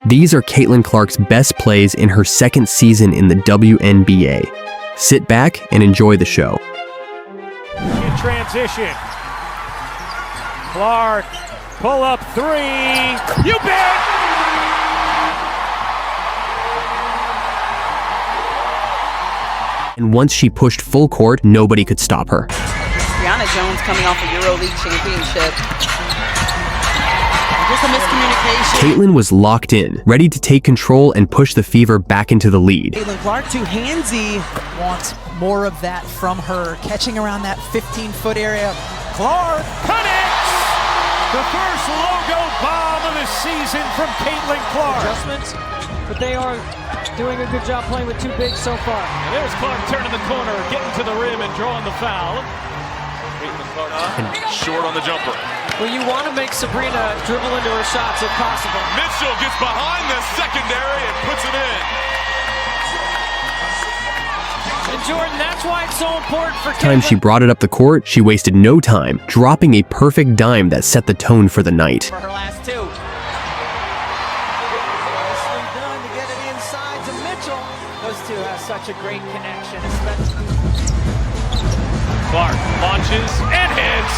These are Caitlin Clark's best plays in her second season in the WNBA. Sit back and enjoy the show. In transition. Clark, pull up three. You bet! And once she pushed full court, nobody could stop her. Brianna Jones coming off a EuroLeague championship. Just a miscommunication. Caitlin was locked in, ready to take control and push the Fever back into the lead. Caitlin Clark too handsy. Wants more of that from her. Catching around that 15-foot area. Clark connects! The first logo bomb of the season from Caitlin Clark. Adjustments, but they are doing a good job playing with two bigs so far. And there's Clark turning the corner, getting to the rim and drawing the foul. Caitlin Clark short on the jumper. Well, you want to make Sabrina dribble into her shots if possible. Mitchell gets behind the secondary and puts it in. And Jordan, that's why it's so important for Caitlin. Time she brought it up the court, she wasted no time, dropping a perfect dime that set the tone for the night. For her last two. Nicely done to get it inside to Mitchell. Those two have such a great connection, especially. Clark launches and hits.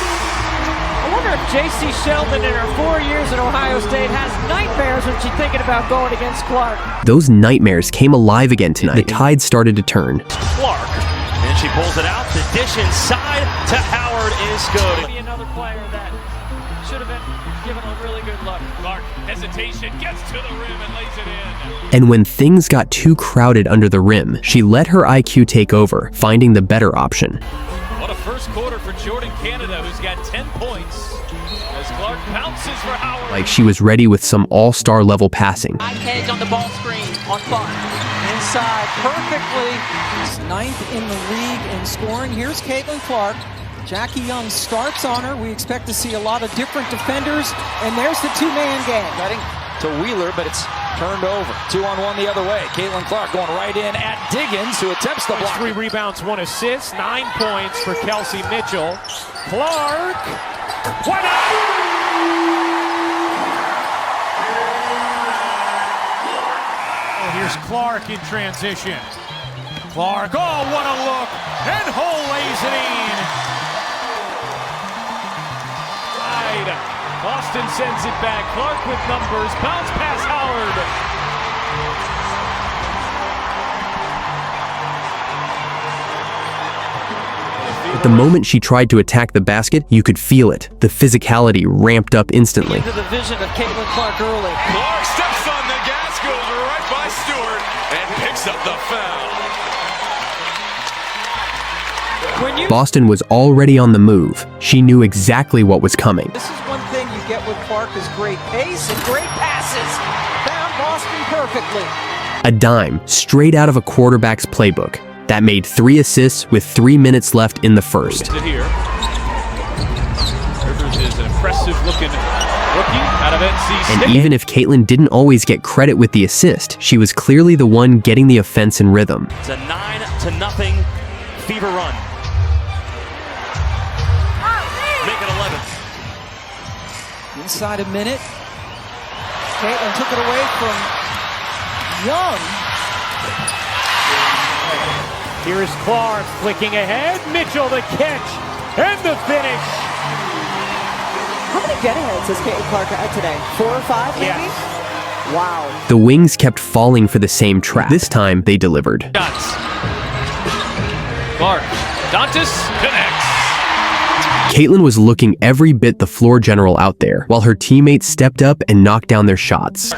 I wonder if J.C. Sheldon in her 4 years at Ohio State has nightmares when she's thinking about going against Clark. Those nightmares came alive again tonight. The tide started to turn. Clark, and she pulls it out. The dish inside to Howard is good. Maybe another player that should have been given a really good look. Clark, hesitation, gets to the rim and lays it in. And when things got too crowded under the rim, she let her IQ take over, finding the better option. What a first quarter for Jordan Canada, who's got 10 points. As Clark pounces for Howard. Like she was ready with some all-star level passing. High hedge on the ball screen on Clark. Inside perfectly. She's 9th in the league in scoring. Here's Caitlin Clark. Jackie Young starts on her. We expect to see a lot of different defenders. And there's the two-man game. Cutting to Wheeler, but it's turned over. 2-on-1 the other way. Caitlin Clark going right in at Diggins, who attempts the block. 3 rebounds, 1 assist, 9 points for Kelsey Mitchell. Clark, what up? Oh, here's Clark in transition. Clark, oh, what a look. And Hull lays it in. Right. Boston sends it back. Clark with numbers. Bounce pass Howard. But the moment she tried to attack the basket, you could feel it. The physicality ramped up instantly. Into the vision of Caitlin Clark early. Clark steps on the gas, goes right by Stewart, and picks up the foul. Boston was already on the move. She knew exactly what was coming. This is one thing you get with Clark is great pace and great passes. Found Boston perfectly. A dime straight out of a quarterback's playbook that made 3 assists with 3 minutes left in the first. Here. Rivers is an impressive-looking rookie out of NC State. And even if Caitlin didn't always get credit with the assist, she was clearly the one getting the offense in rhythm. It's a 9-0 Fever run. Make it 11. Inside a minute. Caitlin took it away from Young. Here's Clark flicking ahead. Mitchell the catch and the finish. How many get-aheads has Caitlin Clark had today? 4 or 5 maybe? Yes. Wow. The Wings kept falling for the same trap. This time, they delivered. Shots. Clark. Dantas connects. Caitlin was looking every bit the floor general out there, while her teammates stepped up and knocked down their shots.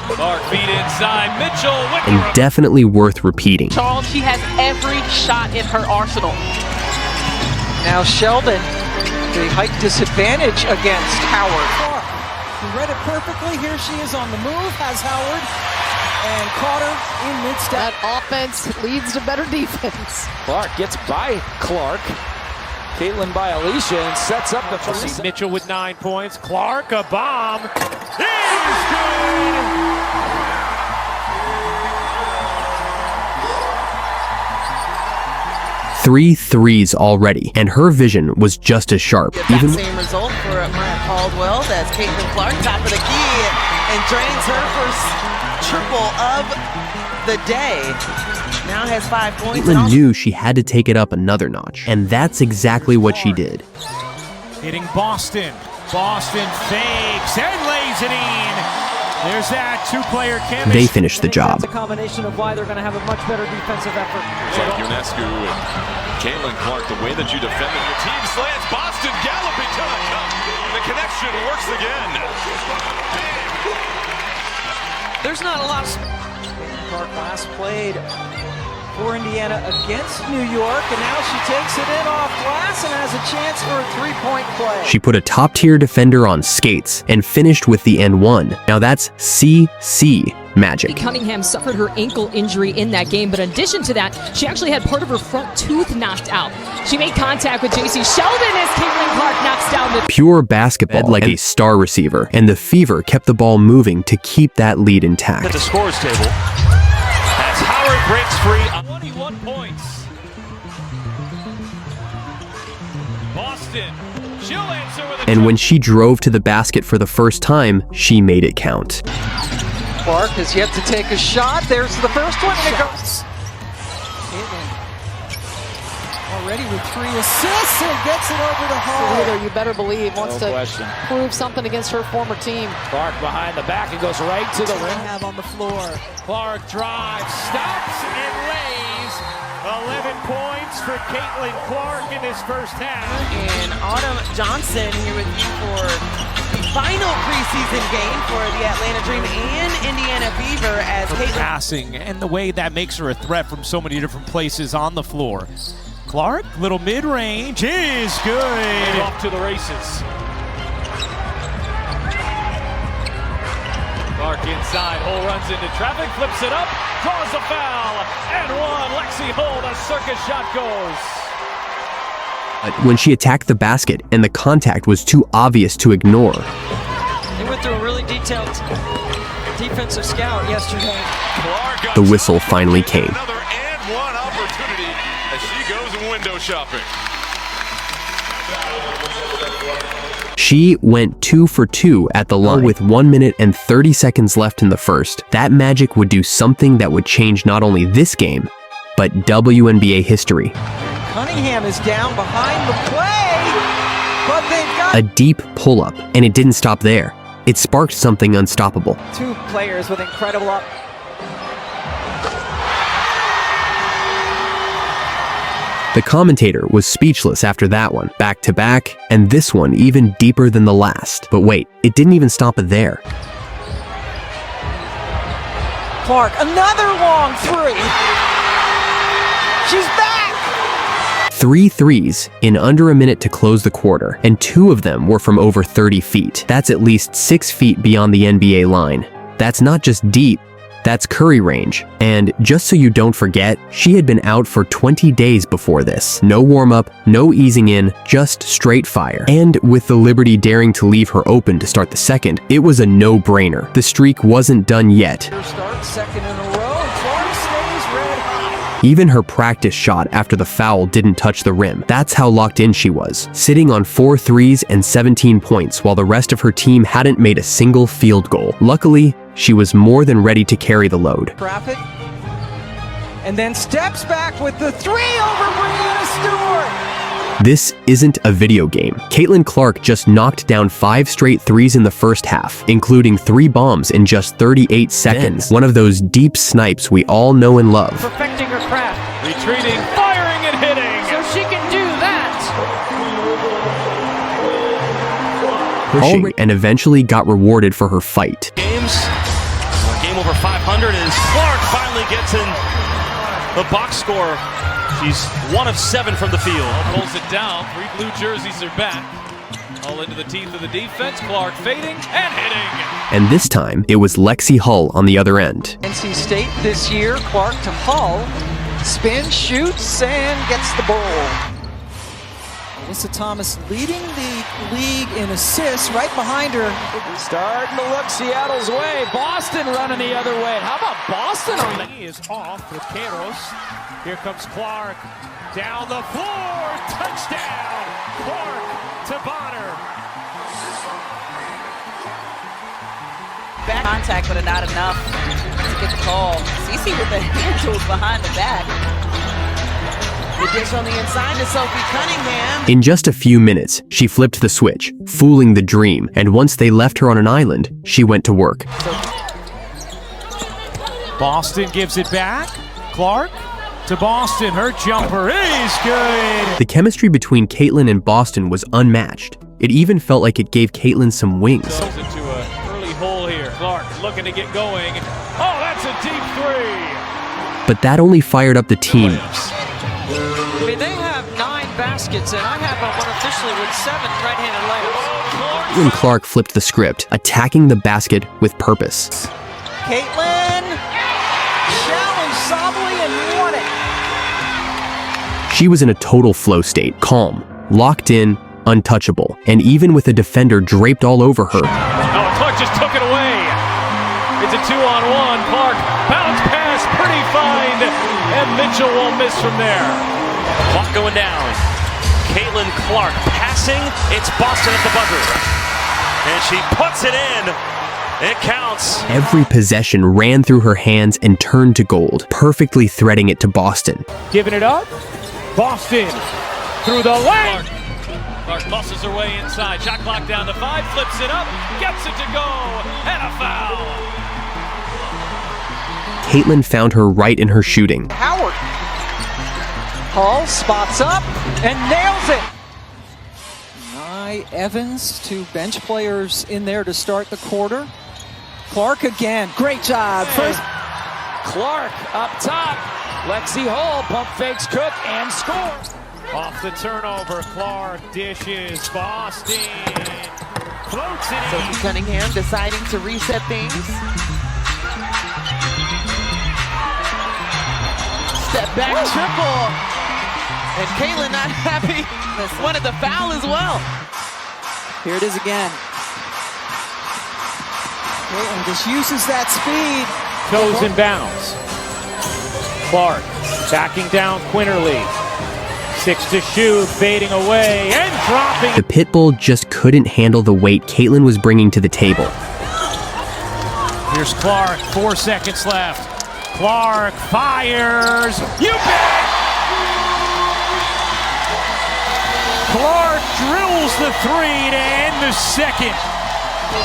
Clark feed inside. Mitchell with And definitely worth repeating. Charles, she has every shot in her arsenal. Now Sheldon, the height disadvantage against Howard. He read it perfectly. Here she is on the move, has Howard, and caught her in mid-step. That offense leads to better defense. Clark gets by Clark. Caitlin by Alicia and sets up the first. Mitchell with 9 points. Clark, a bomb. Is good. 3 threes already, and her vision was just as sharp. That same result for Marat Paul Caldwell. That's Caitlin Clark, top of the key, and drains her first triple of the day. Now has 5 points. Caitlin knew she had to take it up another notch, and that's exactly what she did. Hitting Boston. Boston fakes and lays it in. There's that two-player chemistry. They finished the job. That's a combination of why they're going to have a much better defensive effort. It's like UNESCO and Caitlin Clark, the way that you defended your team slants. Boston galloping to the cup. The connection works again. There's not a lot of... Clark last played for Indiana against New York, and now she takes it in off glass and has a chance for a three-point play. She put a top-tier defender on skates and finished with the N1. Now that's CC magic. Cunningham suffered her ankle injury in that game, but in addition to that, she actually had part of her front tooth knocked out. She made contact with JC Sheldon as Caitlin Clark knocks down the pure basketball like a star receiver, and the Fever kept the ball moving to keep that lead intact. At the scores table, as Howard breaks free. 21 points. Boston, she'll answer with a... And when she drove to the basket for the first time, she made it count. Clark has yet to take a shot. There's the first one, and it goes. Caitlin already with 3 assists and gets it over to Hall. You better believe wants to prove something against her former team. Clark behind the back and goes right to the rim. Have on the floor. Clark drives, stops, and lays. 11 points for Caitlin Clark in this first half. And Autumn Johnson here with you for the final preseason game for the Atlanta Dream and Indiana Fever as Caitlin... Passing and the way that makes her a threat from so many different places on the floor. Clark, little mid-range is good. Off to the races. Clark inside, Hull runs into traffic, flips it up, draws a foul, and one. Lexi Hull, the circus shot goes. When she attacked the basket and the contact was too obvious to ignore. They went through a really detailed defensive scout yesterday. The whistle finally came. Another and one opportunity as she goes window shopping. She went 2 for 2 at the line with 1 minute and 30 seconds left in the first. That magic would do something that would change not only this game, but WNBA history. Cunningham is down behind the play, but they've got A deep pull-up, and it didn't stop there. It sparked something unstoppable. 2 players with incredible up. The commentator was speechless after that one, back to back, and this one even deeper than the last. But wait, it didn't even stop it there. Clark, another long 3. She's back! 3 threes in under a minute to close the quarter, and 2 of them were from over 30 feet. That's at least 6 feet beyond the NBA line. That's not just deep, that's Curry range. And just so you don't forget, she had been out for 20 days before this. No warm-up, no easing in, just straight fire. And with the Liberty daring to leave her open to start the second, it was a no-brainer. The streak wasn't done yet. Start second in a row, and Clark stays red hot. Even her practice shot after the foul didn't touch the rim. That's how locked in she was, sitting on 4 threes and 17 points while the rest of her team hadn't made a single field goal. Luckily, she was more than ready to carry the load. Traffic, and then steps back with the 3 over Brianna Stewart. This isn't a video game. Caitlin Clark just knocked down 5 straight threes in the first half, including 3 bombs in just 38 seconds. One of those deep snipes we all know and love. Perfecting her craft. Retreating, firing, and hitting. So she can do that. Pushing and eventually got rewarded for her fight. Game over 500 as Clark finally gets in the box score. She's 1 of 7 from the field. Pulls it down. 3 blue jerseys are back. All into the teeth of the defense. Clark fading and hitting. And this time, it was Lexi Hull on the other end. NC State this year, Clark to Hull. Spin, shoots, and gets the ball. Alyssa Thomas leading the league in assists, right behind her. Starting to look Seattle's way. Boston running the other way. How about Boston on the... He is off with Queiroz. Here comes Clark. Down the floor. Touchdown. Clark to Bonner. back contact, but not enough to get the call. Cece with the hand tools behind the back. The dish on the inside to Sophie Cunningham. In just a few minutes, she flipped the switch, fooling the dream, and once they left her on an island, she went to work. Boston gives it back. Clark to Boston. Her jumper is good. The chemistry between Caitlin and Boston was unmatched. It even felt like it gave Caitlin some wings. Goes into an early hole here. Clark looking to get going. Oh, that's a deep three. But that only fired up the team. I mean, they have 9 baskets, and I have one officially with 7 right-handed layups. Caitlin Clark flipped the script, attacking the basket with purpose. Caitlin challenged Sabally and won it. She was in a total flow state, calm, locked in, untouchable, and even with a defender draped all over her. Oh, Clark just took it away. It's a 2-on-1. Clark, bounce pass, pretty fine, and Mitchell won't miss from there. Clock going down. Caitlin Clark passing. It's Boston at the buzzer. And she puts it in. It counts. Every possession ran through her hands and turned to gold, perfectly threading it to Boston. Giving it up. Boston through the lane. Clark muscles her way inside. Shot clock down to 5. Flips it up. Gets it to go. And a foul. Caitlin found her right in her shooting. Howard. Hall spots up and nails it. Nye Evans, 2 bench players in there to start the quarter. Clark again. Great job. First. Clark up top. Lexi Hall pump fakes Cook and scores. Off the turnover, Clark dishes. Boston floats it in. Sophie Cunningham deciding to reset things. Step back triple. And Caitlin not happy. Wanted the foul as well. Here it is again. Caitlin just uses that speed. Goes and bounds. Clark backing down Quinterly. 6 to shoot, fading away and dropping. The Pitbull just couldn't handle the weight Caitlin was bringing to the table. Here's Clark, 4 seconds left. Clark fires. You bet! Clark drills the 3 to end the second.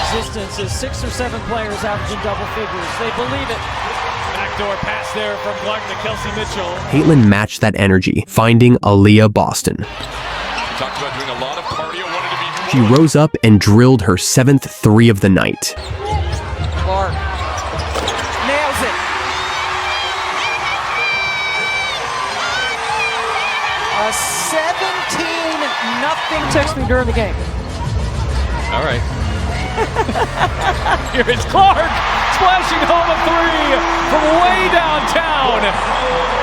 Existence is 6 or 7 players averaging double figures. They believe it. Backdoor pass there from Clark to Kelsey Mitchell. Caitlin matched that energy, finding Aaliyah Boston. Talked about doing a lot of cardio, wanted to be. She rose up and drilled her 7th 3 of the night. Clark nails it. A 17-0. Text me during the game. All right. Here is Clark splashing home a 3 from way downtown.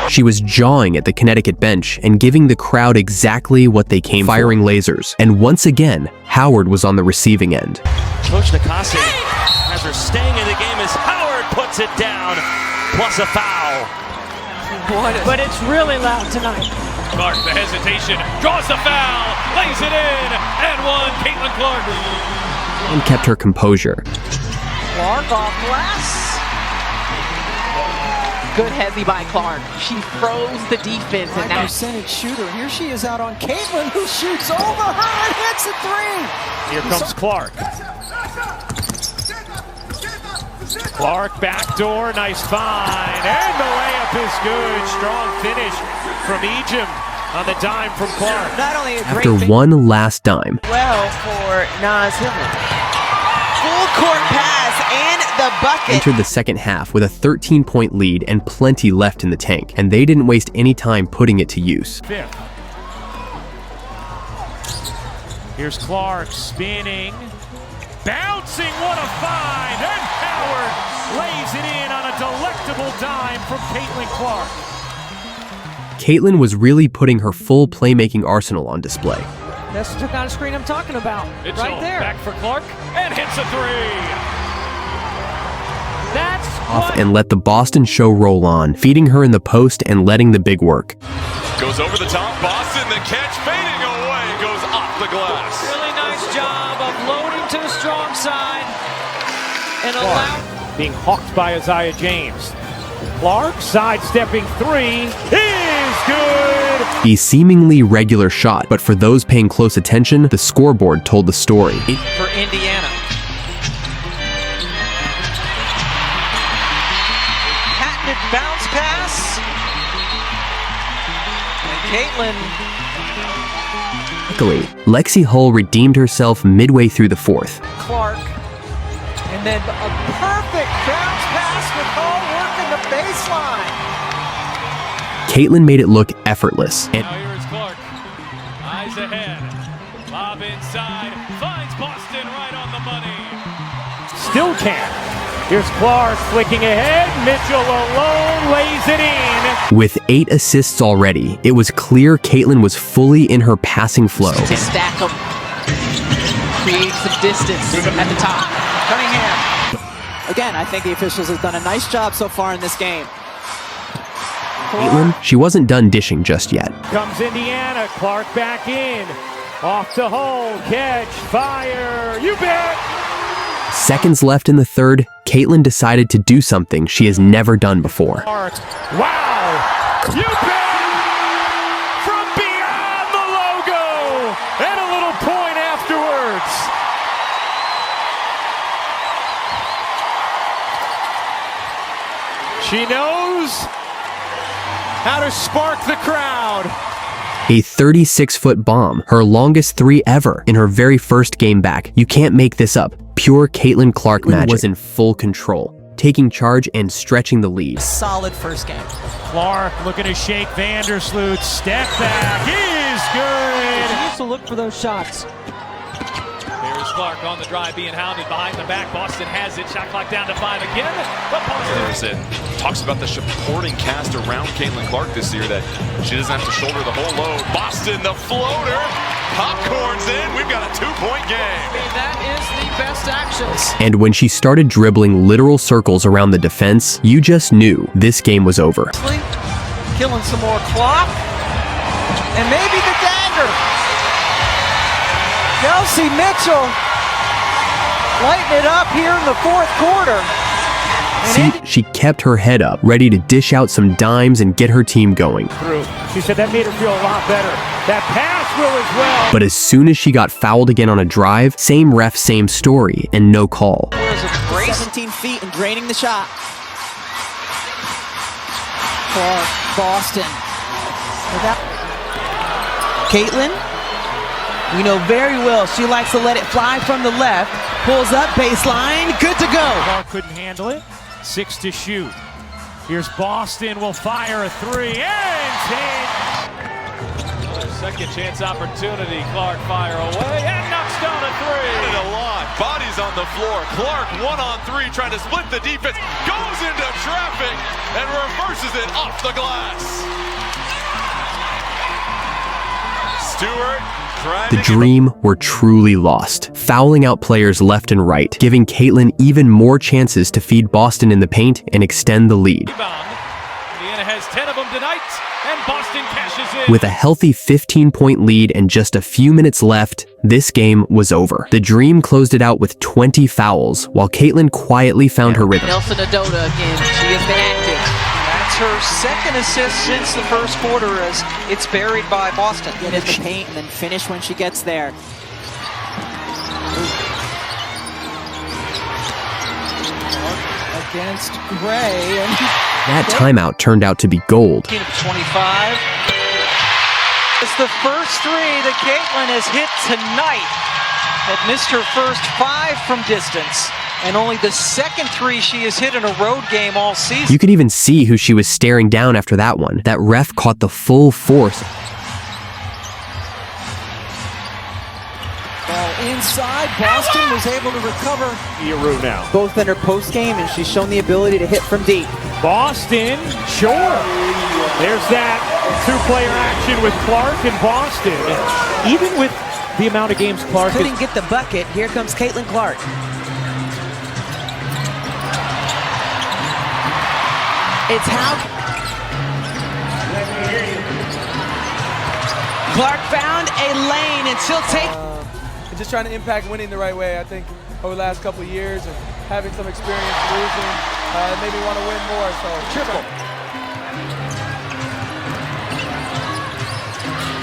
She was jawing at the Connecticut bench and giving the crowd exactly what they came for. Firing lasers. And once again, Howard was on the receiving end. Coach Nakase has her staying in the game as Howard puts it down, plus a foul. But it's really loud tonight. Clark, the hesitation, draws the foul, lays it in, and 1, Caitlin Clark. And kept her composure. Clark off glass. Good heavy by Clark. She froze the defense. And now percentage shooter. Here she is out on Caitlin, who shoots over her and hits a 3. Here comes Clark. Clark backdoor, nice find, and the layup is good. Strong finish from Ejim on the dime from Clark. not only a great After one last dime, well for Naz Hillman. Full court pass and the bucket. entered the second half with a 13-point lead and plenty left in the tank, and they didn't waste any time putting it to use. 5th. Here's Clark spinning, bouncing, what a find, and Howard lays it in on a delectable dime from Caitlin Clark. Caitlin was really putting her full playmaking arsenal on display. That's the kind of screen I'm talking about. Mitchell Right there. back for Clark and hits a 3. That's Off what and let the Boston show roll on, feeding her in the post and letting the big work. Goes over the top, Boston, the catch fading away, goes off the glass. really nice job of loading to the strong side and allow. Being hawked by Isaiah James. Clark sidestepping three is good. A seemingly regular shot, but for those paying close attention, the scoreboard told the story. For Indiana. Patented bounce pass. And Caitlin. Luckily, Lexi Hull redeemed herself midway through the fourth. Clark. And then a perfect bounce pass with Hull working the baseline. Caitlin made it look effortless. And Now here is Clark. Eyes ahead. Lob inside. Finds Boston right on the money. Still can't. Here's Clark flicking ahead. Mitchell alone lays it in. with 8 assists already, it was clear Caitlin was fully in her passing flow. To stack them. Create some distance at the top. Cunningham. Again, I think the officials have done a nice job so far in this game. Caitlin, she wasn't done dishing just yet. Comes Indiana. Clark back in. Off to Hull. Catch. Fire. You bet. Seconds left in the third, Caitlin decided to do something she has never done before. Wow! You bet! From beyond the logo! And a little point afterwards! She knows how to spark the crowd. A 36-foot bomb, her longest 3 ever in her very first game back. You can't make this up. Pure Caitlin Clark magic. Was in full control, taking charge and stretching the lead. Solid first game. Clark looking to shake Vandersloot. Step back is good. She needs to look for those shots. Here's Clark on the drive, being hounded behind the back. Boston has it. Shot clock down to 5 again. But Boston Talks about the supporting cast around Caitlin Clark this year, that she doesn't have to shoulder the whole load. Boston, the floater, popcorns in. We've got a 2-point game. That is the best actions. And when she started dribbling literal circles around the defense, you just knew this game was over. Killing some more clock. And maybe the dagger. Kelsey Mitchell lighting it up here in the fourth quarter. See, she kept her head up, ready to dish out some dimes and get her team going. She said that made her feel a lot better. That pass will as well. But as soon as she got fouled again on a drive, same ref, same story, and no call. 17 feet and draining the shot. For Boston. Caitlin, we know very well she likes to let it fly from the left. Pulls up, baseline, good to go. Clark couldn't handle it. 6 to shoot. Here's Boston, will fire a 3 and 10. Another second chance opportunity. Clark fire away and knocks down a 3. And a lot. Bodies on the floor. Clark 1-on-3 trying to split the defense. Goes into traffic and reverses it off the glass. Stewart. The dream were truly lost, fouling out players left and right, giving Caitlin even more chances to feed Boston in the paint and extend the lead. Indiana has 10 of them tonight, and Boston cashes in. With a healthy 15-point lead and just a few minutes left, this game was over. The Dream closed it out with 20 fouls, while Caitlin quietly found her rhythm. Nelson Adota again. She has been active. That's her second assist since the first quarter, as it's buried by Boston. Get in the paint and then finish when she gets there. Against Gray. And That timeout turned out to be gold. 25. It's the first 3 that Caitlin has hit tonight. Had missed her first 5 from distance. And only the second 3 she has hit in a road game all season. You could even see who she was staring down after that one. That ref caught the full force. Ball inside. Boston was able to recover. Iru now. Both in her post game, and she's shown the ability to hit from deep. Boston, sure. There's that 2-player action with Clark and Boston. Even with the amount of games Clark couldn't get the bucket. Here comes Caitlin Clark. It's how Clark found a lane, and she'll take. Just trying to impact winning the right way. I think over the last couple of years, and having some experience losing. It made me want to win more, so triple.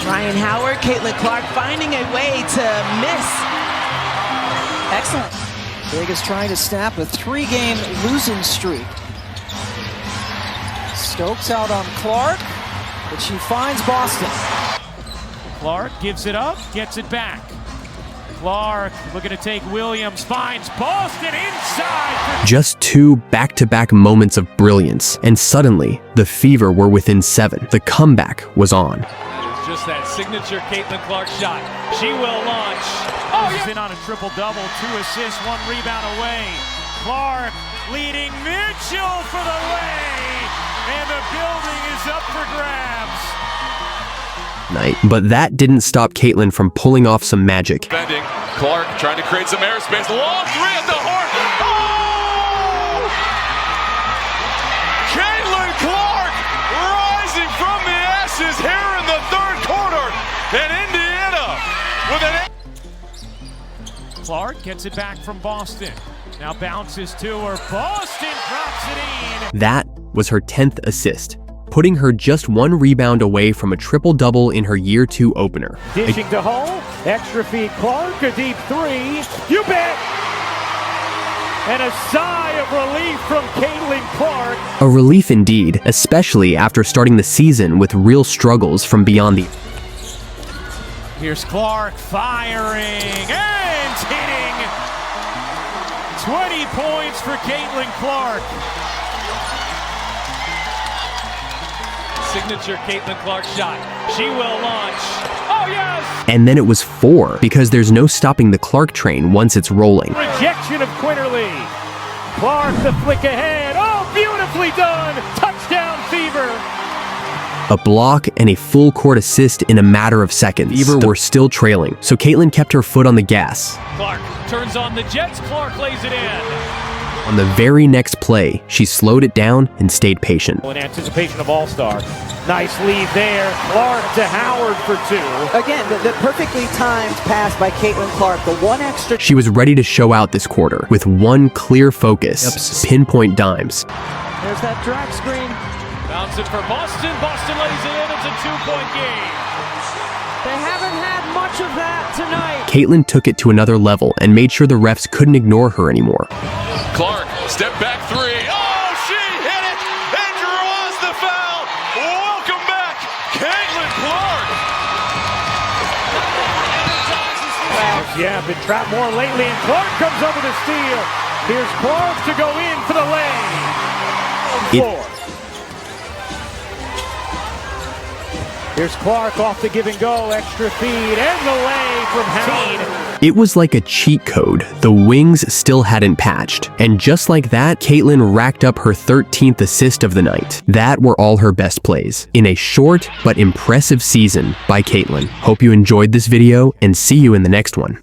Ryan Howard, Caitlin Clark finding a way to miss. Excellent. Vegas trying to snap a 3-game losing streak. Stokes out on Clark, but she finds Boston. Clark gives it up, gets it back. Clark looking to take Williams, finds Boston inside. Just 2 back-to-back moments of brilliance, and suddenly, the Fever were within 7. The comeback was on. It's just that signature Caitlin Clark shot. She will launch. Oh, yeah. In on a triple-double, 2 assists, 1 rebound away. Clark leading Mitchell for the lay, and the building is up for grabs. But that didn't stop Caitlin from pulling off some magic. Bending. Clark trying to create some airspace. Long 3 at the horn. Oh! Caitlin Clark rising from the ashes here in the 3rd quarter. And Indiana with an... Clark gets it back from Boston. Now bounces to her. Boston drops it in. That was her 10th assist, putting her just 1 rebound away from a triple-double in her Year 2 opener. Dishing to Hull, extra feed Clark, a deep 3, you bet! And a sigh of relief from Caitlin Clark. A relief indeed, especially after starting the season with real struggles from beyond the... Here's Clark firing and hitting. 20 points for Caitlin Clark. Signature Caitlin Clark shot. She will launch. Oh, yes! And then it was 4, because there's no stopping the Clark train once it's rolling. Rejection of Quinterly. Clark the flick ahead. Oh, beautifully done. Touchdown, Fever. A block and a full court assist in a matter of seconds. Fever were still trailing, so Caitlin kept her foot on the gas. Clark turns on the Jets. Clark lays it in. On the very next play, she slowed it down and stayed patient. In anticipation of All-Star. Nice lead there. Clark to Howard for 2. Again, the perfectly timed pass by Caitlin Clark. The 1 extra. She was ready to show out this quarter with 1 clear focus, pinpoint dimes. There's that drag screen. Bounce it for Boston. Boston lays it in. It's a 2-point game. They haven't had much of that tonight. Caitlin took it to another level and made sure the refs couldn't ignore her anymore. Clark, step back 3. Oh, she hit it and draws the foul. Welcome back, Caitlin Clark. Yeah, been trapped more lately, and Clark comes over to steal. Here's Clark to go in for the lay. Here's Clark off the give and go, extra feed, and the lay from Howard. It was like a cheat code. The wings still hadn't patched. And just like that, Caitlin racked up her 13th assist of the night. That were all her best plays in a short but impressive season by Caitlin. Hope you enjoyed this video, and see you in the next one.